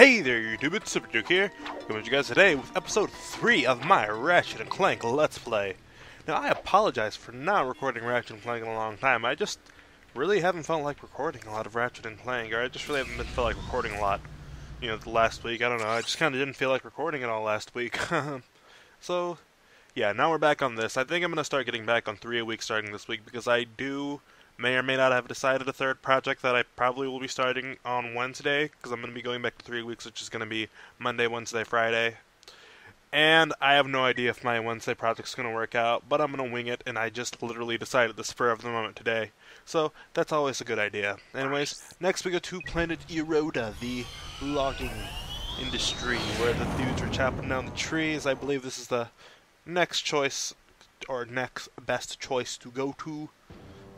Hey there YouTube, it's itssuperkook here, coming to you guys today with episode 3 of my Ratchet & Clank Let's Play. Now I apologize for not recording Ratchet & Clank in a long time. I just really haven't felt like recording a lot of Ratchet & Clank, or I just really haven't felt like recording a lot, the last week. I don't know, I just kind of didn't feel like recording it all last week. So, yeah, now we're back on this. I think I'm going to start getting back on 3 a week starting this week, because I may or may not have decided a third project that I probably will be starting on Wednesday, because I'm going to be going back to 3 weeks, which is going to be Monday, Wednesday, Friday. And I have no idea if my Wednesday project's going to work out, but I'm going to wing it, and I just literally decided the spur of the moment today. So, that's always a good idea. Anyways, next we go to Planet Eroda, the logging industry, where the dudes are chopping down the trees. I believe this is the next choice, or next best choice to go to.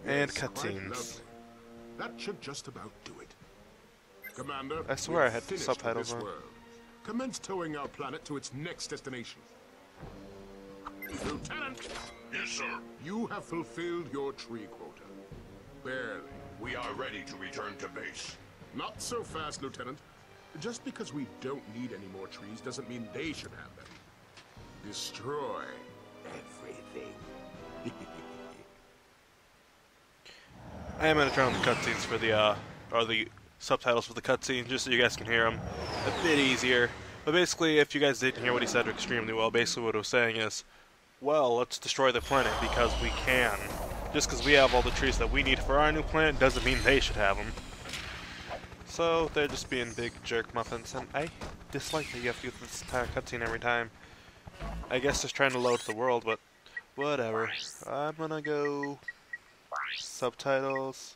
And cutscenes. That should just about do it. Commander, I swear I had subtitles on. Commence towing our planet to its next destination. Lieutenant! Yes, sir. You have fulfilled your tree quota. Barely. We are ready to return to base. Not so fast, Lieutenant. Just because we don't need any more trees doesn't mean they should have them. Destroy everything. I am going to turn on the cutscenes for the subtitles for the cutscenes, just so you guys can hear them a bit easier. But basically, if you guys didn't hear what he said extremely well, basically what he was saying is, well, let's destroy the planet because we can. Just because we have all the trees that we need for our new planet doesn't mean they should have them. So, they're just being big jerk muffins, and I dislike that you have to do this entire cutscene every time. I guess just trying to load the world, but whatever. I'm gonna go subtitles.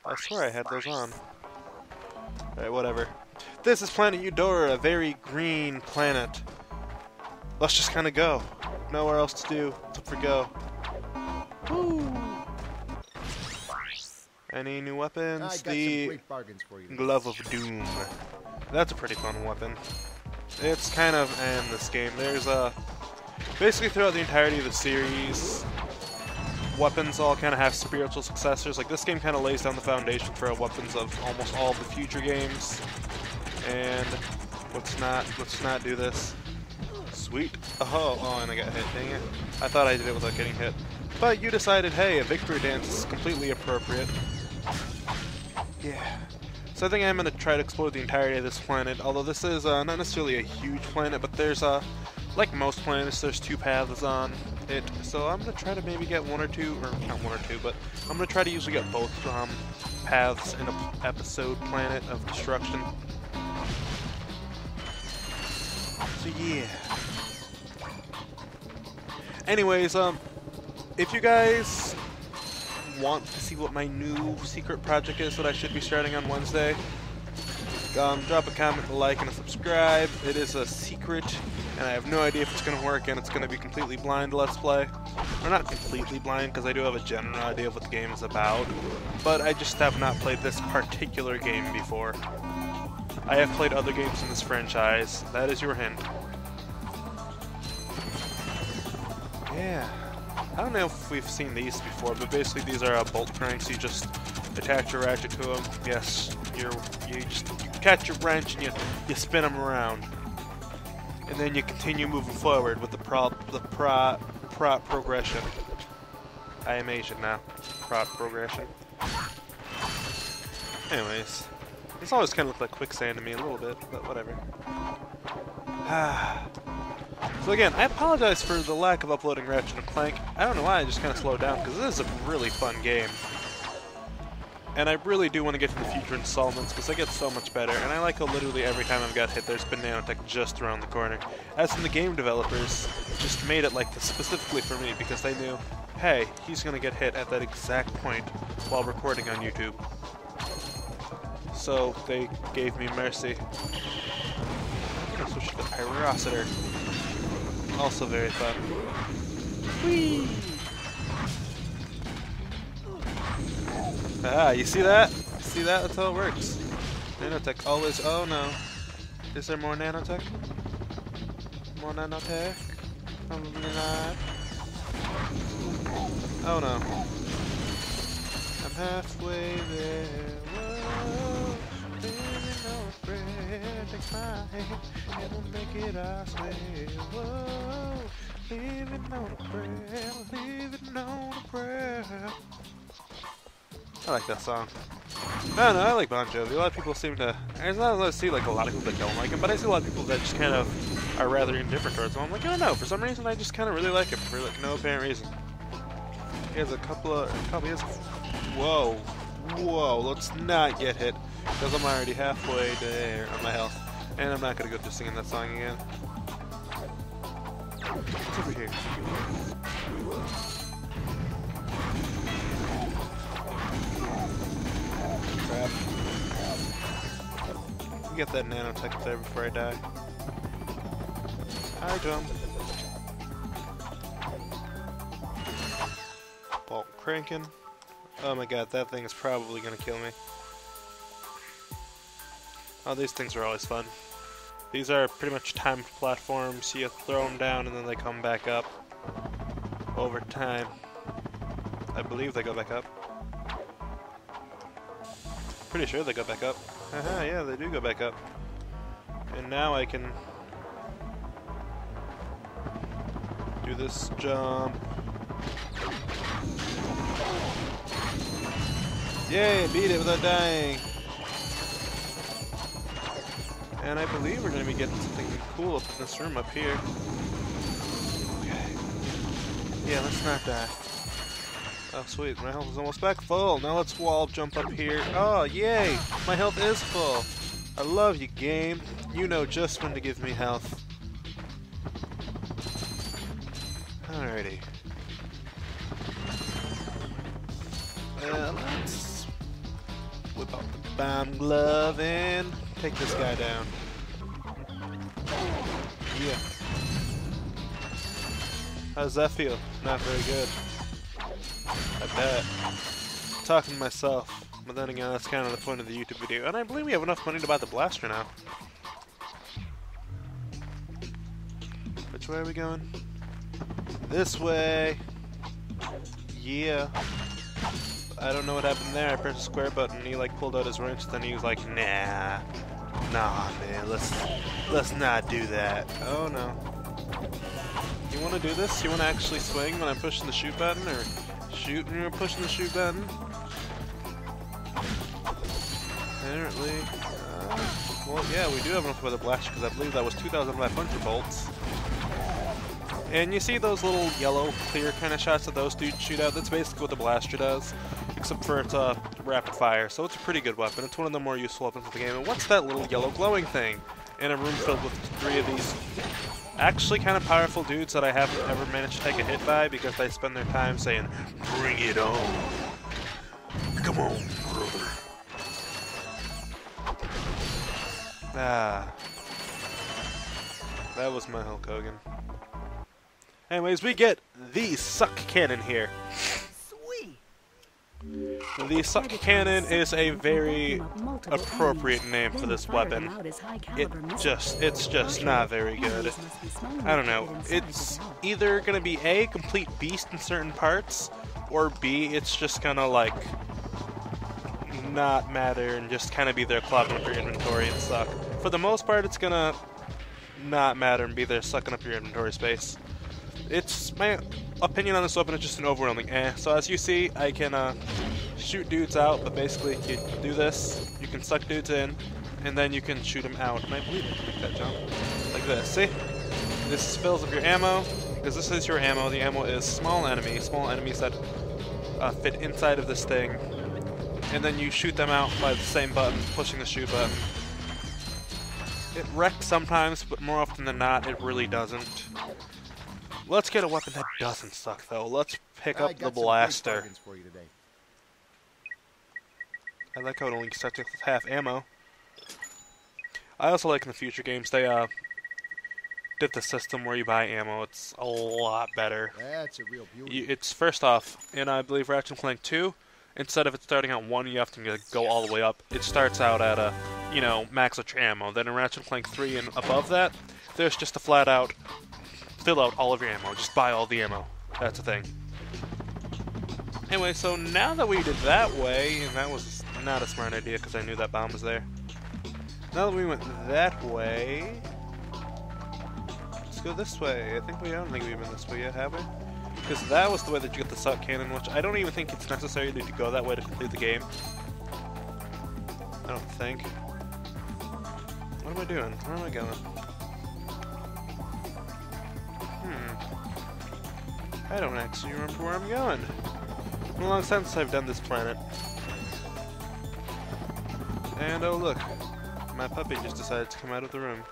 I swear I had those on. Alright, whatever. This is Planet Eudora, a very green planet. Let's just kind of go. Nowhere else to do except for go. Woo! Any new weapons? The Glove of Doom. That's a pretty fun weapon. It's kind of in this game. There's basically throughout the entirety of the series, weapons all kind of have spiritual successors. Like, this game kind of lays down the foundation for weapons of almost all the future games. And let's not do this. Sweet. Oh, and I got hit. Dang it. I thought I did it without getting hit. But you decided, hey, a victory dance is completely appropriate. Yeah. So I think I'm going to try to explore the entirety of this planet. Although this is not necessarily a huge planet, but there's like most planets, there's 2 paths on it, so I'm going to try to maybe get one or two, or not one or two, but I'm going to try to usually get both paths in an episode Planet of Destruction. So yeah. Anyways, if you guys want to see what my new secret project is that I should be starting on Wednesday, drop a comment, a like, and a subscribe. It is a secret, and I have no idea if it's going to work, and it's going to be completely blind Let's Play. Or not completely blind, because I do have a general idea of what the game is about, but I just have not played this particular game before. I have played other games in this franchise. That is your hint. Yeah. I don't know if we've seen these before, but basically these are bolt cranks. You just attach your ratchet to them. Yes, you just catch your wrench and you spin them around, and then you continue moving forward with the prop progression. I am Asian now. Prop progression. Anyways, this always kind of looked like quicksand to me a little bit, but whatever. So again, I apologize for the lack of uploading Ratchet & Clank. I don't know why I just kind of slowed down, because this is a really fun game. And I really do want to get to the future installments, because they get so much better. And I like how literally every time I've got hit, there's been nanotech just around the corner. As in, the game developers just made it like this specifically for me, because they knew, hey, he's going to get hit at that exact point while recording on YouTube. So they gave me mercy. I'm going to switch to the Pyrocitor. Also very fun. Whee! Ah, you see that? See that? That's how it works. Nanotech always... Oh no. Is there more nanotech? More nanotech? Probably not. Oh no. I'm halfway there. Whoa, baby, no friend. my hand, and I'll make it our way. Whoa, living on a prayer, living on a prayer. I like that song. I don't know, I like Bon Jovi. A lot of people seem to... I don't see like a lot of people that don't like him, but I see a lot of people that just kind of are rather indifferent towards him. I'm like, I don't know, for some reason I just kind of really like him, for like no apparent reason. He has a couple of... Whoa. Whoa, let's not get hit, because I'm already halfway there on my health. And I'm not going to go through singing that song again. What's over here? Crap. Let me get that nanotech up there before I die. Hi, jump. Bolt cranking. Oh my god, that thing is probably gonna kill me. Oh, these things are always fun. These are pretty much timed platforms. You throw them down and then they come back up over time. I believe they go back up. Pretty sure they go back up. Haha, yeah, they do go back up. And now I can do this jump. Yay, beat it without dying. And I believe we're going to be getting something cool up in this room up here. Okay. Yeah, let's not die. Oh, sweet. My health is almost back full. Now let's wall jump up here. Oh, yay! My health is full. I love you, game. You know just when to give me health. Alrighty. Let's whip out the bomb glove and take this guy down. Yeah. How does that feel? Not very good. I bet. I'm talking to myself, but then again, that's kind of the point of the YouTube video. And I believe we have enough money to buy the blaster now. Which way are we going? This way. Yeah. I don't know what happened there. I pressed the square button and he like pulled out his wrench, then he was like, nah, man, let's not do that. Oh no. You want to do this? You want to actually swing when I'm pushing the shoot button, or shoot when you're pushing the shoot button? Apparently. Well, yeah, we do have enough for the blaster because I believe that was 2,500 bolts. And you see those little yellow, clear kind of shots that those dudes shoot out? That's basically what the blaster does, except for it's rapid fire. So it's a pretty good weapon. It's one of the more useful weapons of the game. And what's that little yellow glowing thing? In a room filled with 3 of these actually kind of powerful dudes that I haven't ever managed to take a hit by because they spend their time saying, "Bring it on. Come on, brother." Ah. That was my Hulk Hogan. Anyways, we get the Suck Cannon here. Sweet. The Suck Cannon is a very appropriate name for this weapon. It's just not very good. I don't know. It's either gonna be A, complete beast in certain parts, or B, it's just gonna like not matter and just kind of be there clogging up your inventory and suck. For the most part, it's gonna not matter and be there sucking up your inventory space. It's my opinion on this weapon is just an overwhelming So as you see, I can shoot dudes out, but basically you do this, you can suck dudes in, and then you can shoot them out. And I believe I can make that jump. Like this, see? This fills up your ammo, because this is your ammo. The ammo is small enemies that fit inside of this thing. And then you shoot them out by the same button, pushing the shoot button. It wrecks sometimes, but more often than not, it really doesn't. Let's get a weapon that doesn't suck, though. Let's pick up the blaster. I like how it only starts with half ammo. I also like in the future games they did the system where you buy ammo. It's a lot better. That's a real beauty. It's first off, in I believe Ratchet & Clank 2, instead of it starting at 1, you have to go all the way up. It starts out at a, max out your ammo. Then in Ratchet & Clank 3 and above that, there's just a flat out fill out all of your ammo. Just buy all the ammo. That's the thing. Anyway, so now that we did that way, and that was not a smart idea because I knew that bomb was there. Now that we went that way, let's go this way. I don't think we've been this way yet, have we? Because that was the way that you get the suck cannon, which I don't even think it's necessary to go that way to complete the game. I don't think. What am I doing? Where am I going? I don't actually remember where I'm going. It's been a long time since I've done this planet. And oh look, my puppy just decided to come out of the room.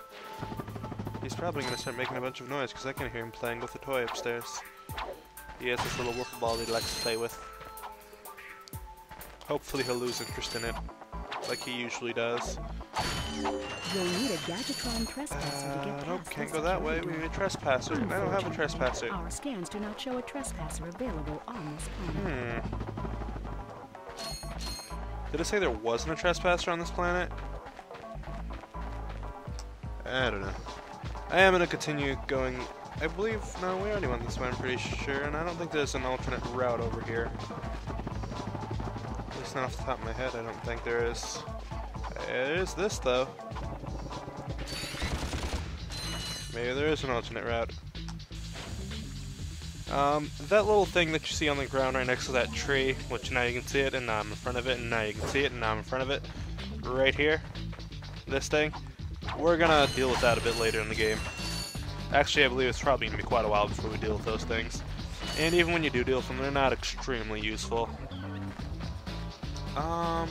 He's probably going to start making a bunch of noise because I can hear him playing with the toy upstairs. He has this little wiffle ball that he likes to play with. Hopefully he'll lose interest in it, like he usually does. You'll need a Gadgetron trespasser to get past. Nope, can't go that way. We need a trespasser. I don't have a trespasser. Our scans do not show a trespasser available on this planet. Did it say there wasn't a trespasser on this planet? I don't know. I am going to continue going. I believe, no, we already went this way, I'm pretty sure, and I don't think there's an alternate route over here. At least not off the top of my head, I don't think there is. It is this, though. Maybe there is an alternate route. That little thing that you see on the ground right next to that tree, which now you can see it, and now I'm in front of it, and now you can see it, and now I'm in front of it, right here, this thing, we're gonna deal with that a bit later in the game. Actually, I believe it's probably gonna be quite a while before we deal with those things. And even when you do deal with them, they're not extremely useful. I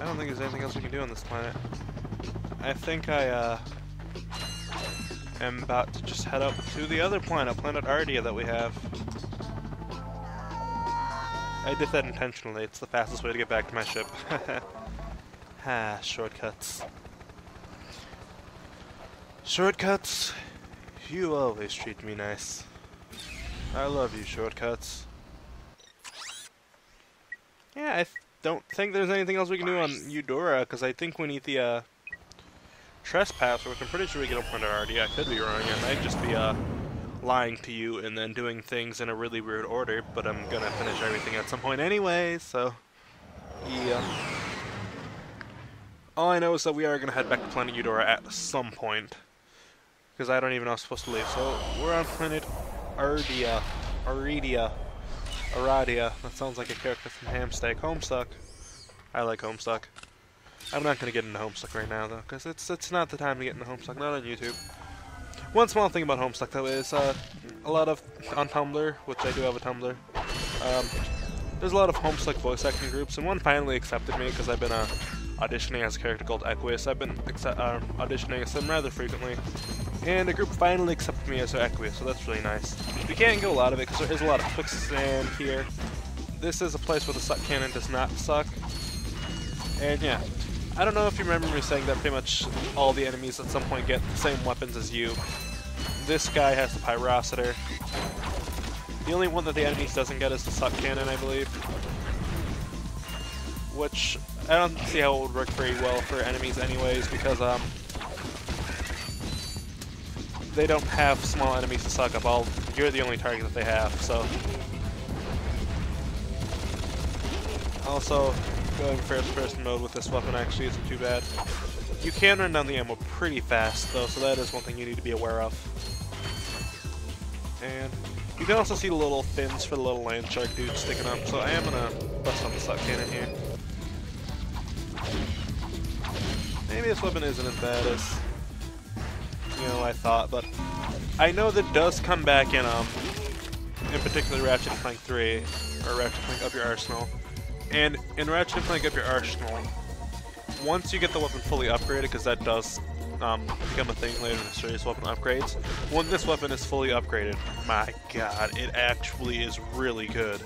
don't think there's anything else we can do on this planet. I think I am about to just head up to the other planet, Planet Ardia, that we have. I did that intentionally. It's the fastest way to get back to my ship. Shortcuts. Shortcuts, you always treat me nice. I love you, shortcuts. Yeah, I don't think there's anything else we can do on Eudora, because I think we need the trespasser, which I'm pretty sure we get up under Ardia. I could be wrong, I might just be lying to you and then doing things in a really weird order, but I'm gonna finish everything at some point anyway, so yeah. All I know is that we are gonna head back to Planet Eudora at some point, because I don't even know I'm supposed to leave. So we're on Planet Ardia. Aradia. That sounds like a character from Hamsteak. Homestuck. I like Homestuck. I'm not gonna get into Homestuck right now though, because it's not the time to get into Homestuck. Not on YouTube. One small thing about Homestuck though is a lot of on Tumblr, which I do have a Tumblr. There's a lot of Homestuck voice acting groups, and one finally accepted me because I've been auditioning as a character called Equius. I've been auditioning as them rather frequently, and a group finally accepted me as their Equius, so that's really nice. We can't get a lot of it because there is a lot of quicksand here. This is a place where the suck cannon does not suck, and yeah. I don't know if you remember me saying that pretty much all the enemies at some point get the same weapons as you. This guy has the Pyrocitor. The only one that the enemies doesn't get is the suck cannon, I believe. Which, I don't see how it would work very well for enemies anyways, because they don't have small enemies to suck up. You're the only target that they have, so. Also, going first-person mode with this weapon actually isn't too bad. You can run down the ammo pretty fast, though, so that is one thing you need to be aware of. And you can also see the little fins for the little land shark dude sticking up, so I am gonna bust on the suck cannon here. Maybe this weapon isn't as bad as, I thought, but I know that it does come back in particular Ratchet & Clank 3, or Ratchet & Clank Up Your Arsenal. And in Ratchet & Clank Up Your Arsenal, once you get the weapon fully upgraded, because that does become a thing later in the series, weapon upgrades, when this weapon is fully upgraded, my god, it actually is really good.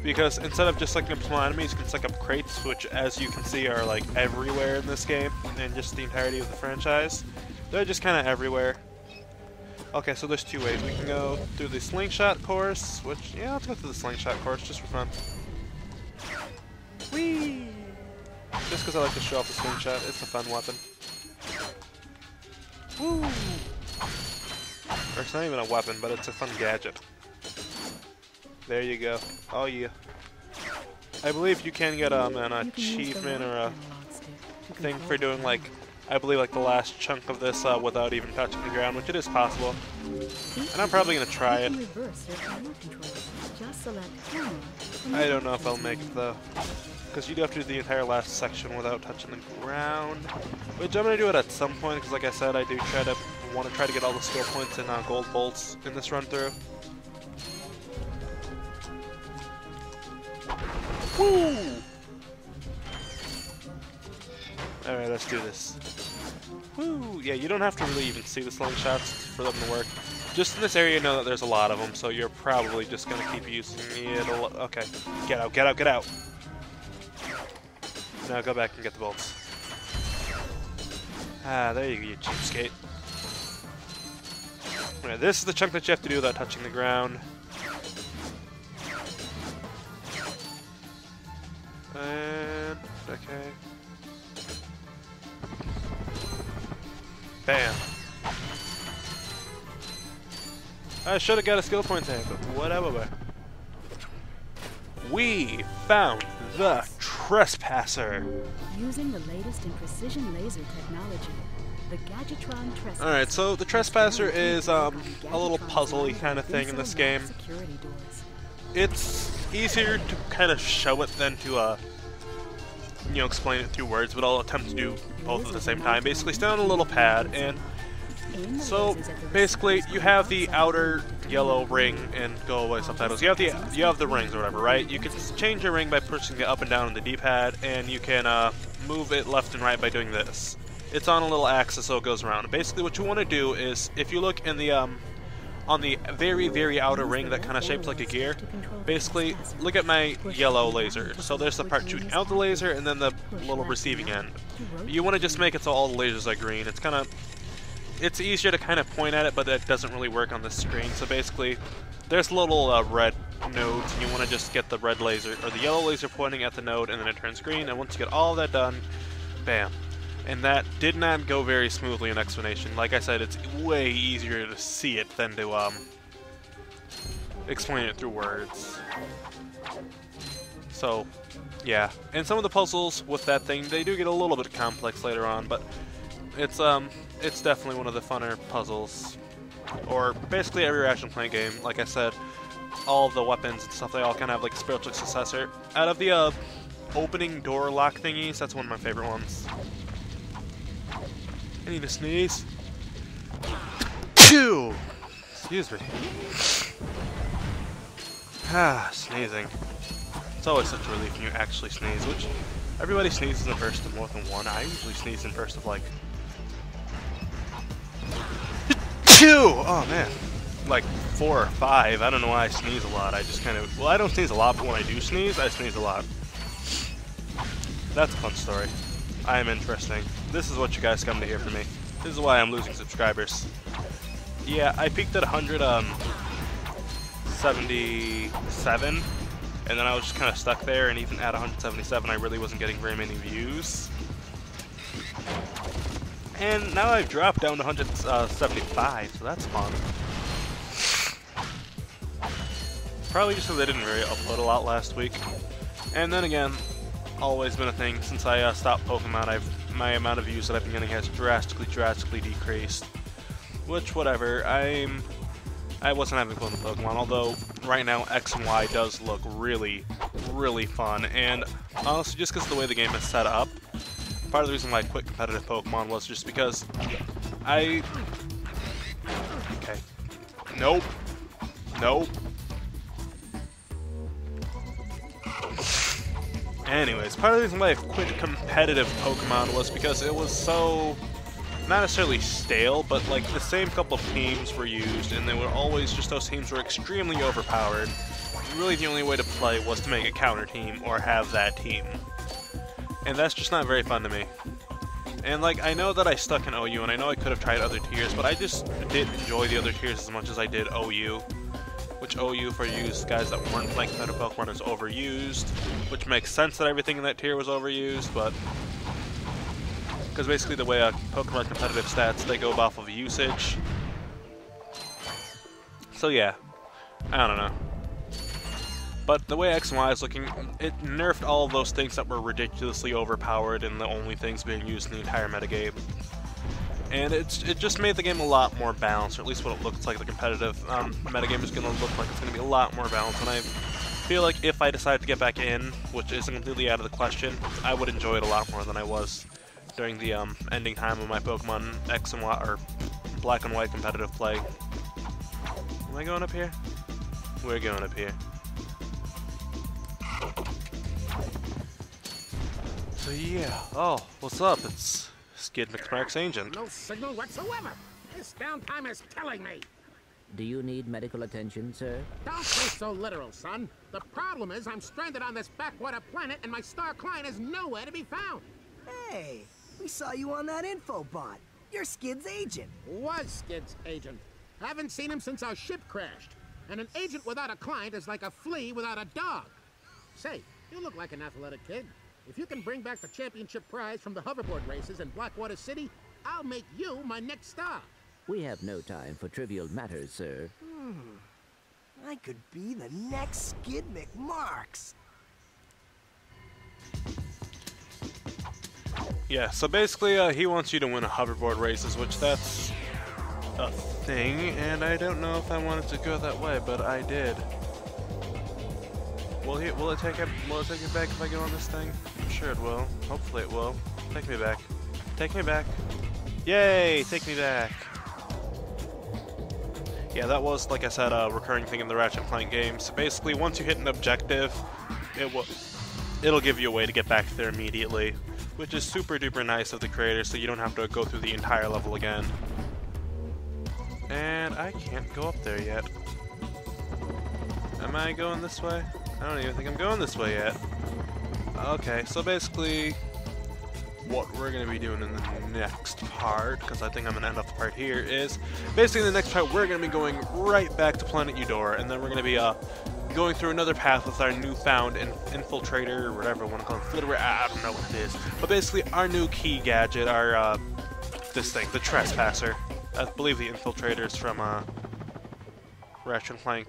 Because instead of just sucking up small enemies, you can suck up crates, which as you can see are like everywhere in this game, and just the entirety of the franchise. They're just kind of everywhere. Okay, so there's two ways. We can go through the slingshot course, which, yeah, let's go through the slingshot course just for fun. Whee! Just because I like to show off the slingshot, it's a fun weapon. Woo! Or it's not even a weapon, but it's a fun gadget. There you go. Oh yeah. I believe you can get an achievement or a thing for doing like, I believe like the last chunk of this without even touching the ground, which it is possible. And I'm probably gonna try it. I don't know if I'll make it though, because you do have to do the entire last section without touching the ground. Which I'm gonna do it at some point, because like I said, I do want to try to get all the skill points and gold bolts in this run through. Woo! Alright, let's do this. Woo! Yeah, you don't have to really even see the slingshots for them to work. Just in this area, you know that there's a lot of them, so you're probably just gonna keep using it a lot. Okay, get out, get out, get out! Now go back and get the bolts. Ah, there you go, you cheapskate. Alright, this is the chunk that you have to do without touching the ground. And, okay. Bam. I should have got a skill point there, but whatever. We found the Trespasser. Using the latest in precision laser technology, the Gadgetron Trespasser. Alright, so the Trespasser is a little puzzly kind of thing in this game. It's easier to kind of show it than to you know, explain it through words, but I'll attempt to do both at the same time. Basically, stand on a little pad, and so basically you have the outer yellow ring, and go away subtitles. You have the rings or whatever, right? You can change your ring by pushing it up and down on the D-pad, and you can move it left and right by doing this. It's on a little axis, so it goes around. Basically, what you want to do is, if you look in the on the very, very outer ring that kind of shapes like a gear, basically, look at my yellow laser. So there's the part shooting out the laser, and then the little receiving end. You want to just make it so all the lasers are green. It's easier to kind of point at it, but that doesn't really work on the screen. So basically, there's little red nodes, and you want to just get the red laser, or the yellow laser pointing at the node, and then it turns green, and once you get all of that done, bam. And that did not go very smoothly in explanation. Like I said, it's way easier to see it than to explain it through words. So, yeah. And some of the puzzles with that thing, they do get a little bit complex later on, but it's definitely one of the funner puzzles. Or basically every Ratchet & Clank game, like I said, all of the weapons and stuff, they all kind of have like a spiritual successor. Out of the opening door lock thingies, that's one of my favorite ones. I need to sneeze. Phew! Excuse me. Ah, sneezing. It's always such a relief when you actually sneeze, which everybody sneezes in a burst of more than one. I usually sneeze in bursts of like... Phew! Oh man. Like 4 or 5. I don't know why I sneeze a lot. I just kind of... Well, I don't sneeze a lot, but when I do sneeze, I sneeze a lot. That's a fun story. I am interesting. This is what you guys come to hear from me. This is why I'm losing subscribers. Yeah, I peaked at 177, and then I was just kind of stuck there, and even at 177, I really wasn't getting very many views. And now I've dropped down to 175, so that's fun. Probably just because I didn't really upload a lot last week. And then again, always been a thing since I stopped Pokemon. My amount of views that I've been getting has drastically decreased. Which, whatever. I wasn't having fun with Pokemon, although right now X and Y does look really, really fun. And honestly, just because of the way the game is set up, part of the reason why I quit competitive Pokemon was just because okay. Nope. Nope. Anyways, part of the reason why I quit competitive Pokemon was because it was so, not necessarily stale, but like the same couple of teams were used, and they were always just those teams were extremely overpowered. Really the only way to play was to make a counter team or have that team. And that's just not very fun to me. And like, I know that I stuck in OU, and I know I could have tried other tiers, but I just didn't enjoy the other tiers as much as I did OU. Which OU, for you guys that weren't playing competitive Pokemon, is overused. Which makes sense that everything in that tier was overused, but... Because basically the way Pokemon competitive stats, they go off of usage. So yeah, I don't know. But the way X and Y is looking, it nerfed all of those things that were ridiculously overpowered and the only things being used in the entire metagame. And it just made the game a lot more balanced, or at least what it looks like the competitive metagame is going to look like. It's going to be a lot more balanced, and I feel like if I decide to get back in, which isn't completely out of the question, I would enjoy it a lot more than I was during the ending time of my Pokemon X and Y, or Black and White competitive play. Am I going up here? We're going up here. So yeah, oh, what's up? It's Skid McMark's agent. No signal whatsoever. This downtime is killing me. Do you need medical attention, sir? Don't be so literal, son. The problem is I'm stranded on this backwater planet and my star client is nowhere to be found. Hey, we saw you on that info bot. You're Skid's agent. Was Skid's agent. Haven't seen him since our ship crashed. And an agent without a client is like a flea without a dog. Say, you look like an athletic kid. If you can bring back the championship prize from the hoverboard races in Blackwater City, I'll make you my next star. We have no time for trivial matters, sir. I could be the next Skid McMarks. Yeah, so basically he wants you to win a hoverboard races, which that's a thing, and I don't know if I wanted to go that way, but I did. Will it take me back if I go on this thing? I'm sure it will. Hopefully it will. Take me back. Take me back. Yay! Take me back. Yeah, that was, like I said, a recurring thing in the Ratchet Clank games. So basically, once you hit an objective, it'll give you a way to get back there immediately, which is super duper nice of the creator, so you don't have to go through the entire level again. And I can't go up there yet. Am I going this way? I don't even think I'm going this way yet. Okay, so basically, what we're going to be doing in the next part, because I think I'm going to end off the part here, is basically in the next part we're going to be going right back to Planet Eudora, and then we're going to be going through another path with our newfound infiltrator, or whatever you want to call it, flitterer, I don't know what it is. But basically our new key gadget, our, this thing, the Trespasser. I believe the infiltrator is from Ratchet and Clank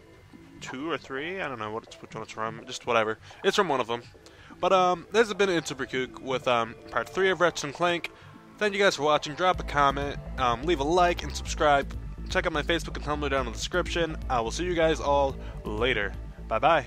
2 or 3, I don't know which one it's from, just whatever. It's from one of them. But this has been itssuperkook with part 3 of Ratchet and Clank. Thank you guys for watching. Drop a comment, leave a like, and subscribe. Check out my Facebook and Tumblr down in the description. I will see you guys all later. Bye bye.